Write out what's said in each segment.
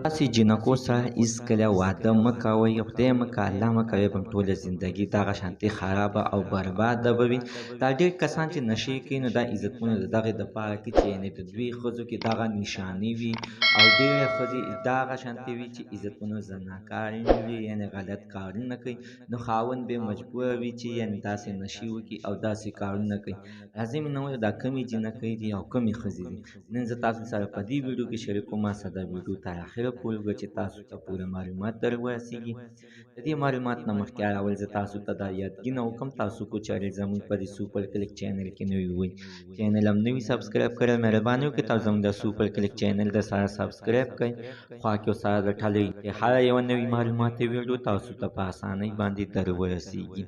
داسې جینکو سره هېڅکله واده مه کوئ، خدای مه کوه الله مه کوئ به ټوله زندګي دغه شانتې خرابه او برباده به وي. دا ډېر کسان چې نشې کوي نو دا عزتمنو د دغې دپاره کوي چې یعنې د دوی ښځو کې دغه نشانې وي او ډېرې ښځې دغه شانتې وي چې عزتمنو زناکارې نه وي، یعنې غلط کارونه کوي. نو خاوند به مجبوره وي چې یعنې داسې نشې وکړي او داسې کارونه کوي. راځئ مینه وال دا کمې جینکۍ دي او کمې ښځې دي نن زه تاسو سره په دې ویډیو کې شریکوم. ما سره دا ویډیو تر اخره پورې وګورئ چې تاسو ته پوره معلومات در ورسیږي. د دې معلومات نه مخکې اول زه تاسو ته دا یادګینه وکړم، تاسو کو چارې زموږ په دې سوپر کلیک چینل کې نوي وئ، چینل هم نوي سبسکرایب کړئ. مهرباني وکړئ تاسو زموږ د سوپر کلیک چینل د سره سبسکرایب کړئ، خوا کې سره د ټلۍ هر یوه نوي معلوماتي ویډیو تاسو ته په اسانۍ باندې در ورسیږي.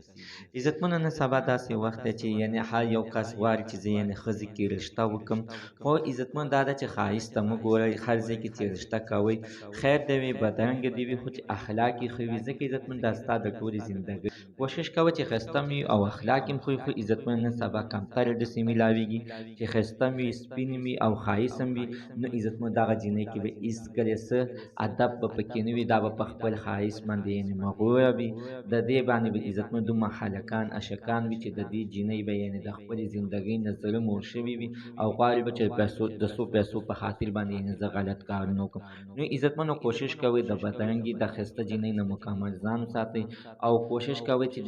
عزتمنو نن سبا داسې وخت دی چې یعنې هر یو کس غواړي چې زه یعنې ښځې کې رشته وکړم، خو عزتمن دا ده چې ښایست ته مه ګورئ. هر ځای کې چې رشته کوئ خیر دې وي بدرنګه دې وي خو چې اخلاق یې ښه وي، ځکه عزتمن دا ستا د ټولې زندګۍ کوشش کوه چې ښایسته هم وي او اخلاق یې هم ښه وي. خو عزتمن نن سبا کمترې داسې میلاویږي چې ښایسته هم وي، سپین وي او ښایست هم وي. نو عزتمن دغه جینۍ کې به هېڅکله څه ادب به پکې نه وي، دا به په خپل ښایست باندې یعنې مغروره وي. د دې باندې به عزتمن دومره هلکان عاشقان وي چې د دې جینۍ به یعنې د خپلې زندګۍ نه زړه موړ شوي وي او غواړي به چې د څو پیسو په خاطر باندې یعنې زه غلط کارونه وکړم. نو عزتمنو کوشش کوئ د بدرنګي د ښایسته جینۍ نه مکمل ځان وساتئ او کوشش کوئ چې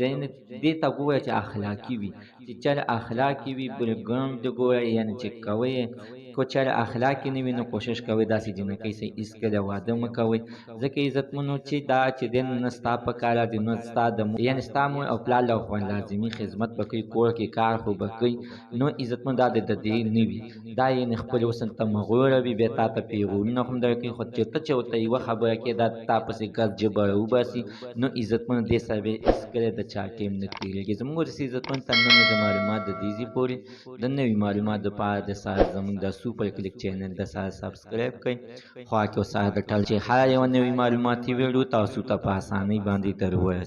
دې ته ګورئ چې اخلاقي وي، چې چېرې اخلاقي وي بیکګراونډ دې ګورئ یعنې چې کوئ کو چېرې اخلاقي نه وي نو کوشش کوئ داسې جینکۍ سره هېڅکله واده مه کوئ، ځکه عزتمنو چې دا چې دی نه ستا په کار راځي نه ستا د یعنې ستا مور او پلار له خوا لازمي خدمت به کوي، کور کې کار خو به کوي. نو عزتمن دا د دې نه وي، دا یعنې خپل حسن ته مغروره وي، بیا تا ته پیغورونه هم درکوي. خو چې ته چې ورته یوه خبره کوې دا تا پسې ګز جبه راوباسي. نو عزتمن دې سره به هېڅکله د چا ټیم نه تېرېږي. زموږ ورسې عزتمن ته نوې معلومات د دې ځای پورې د نوي معلومات دپاره د سره زموږ د سوپر کلیک چینل د سره سبسکرایب کړئ، خوا کې سره د ټل چې هر یوه نوي معلوماتي ویډیو تاسو ته په اسانۍ باندې در ورسي.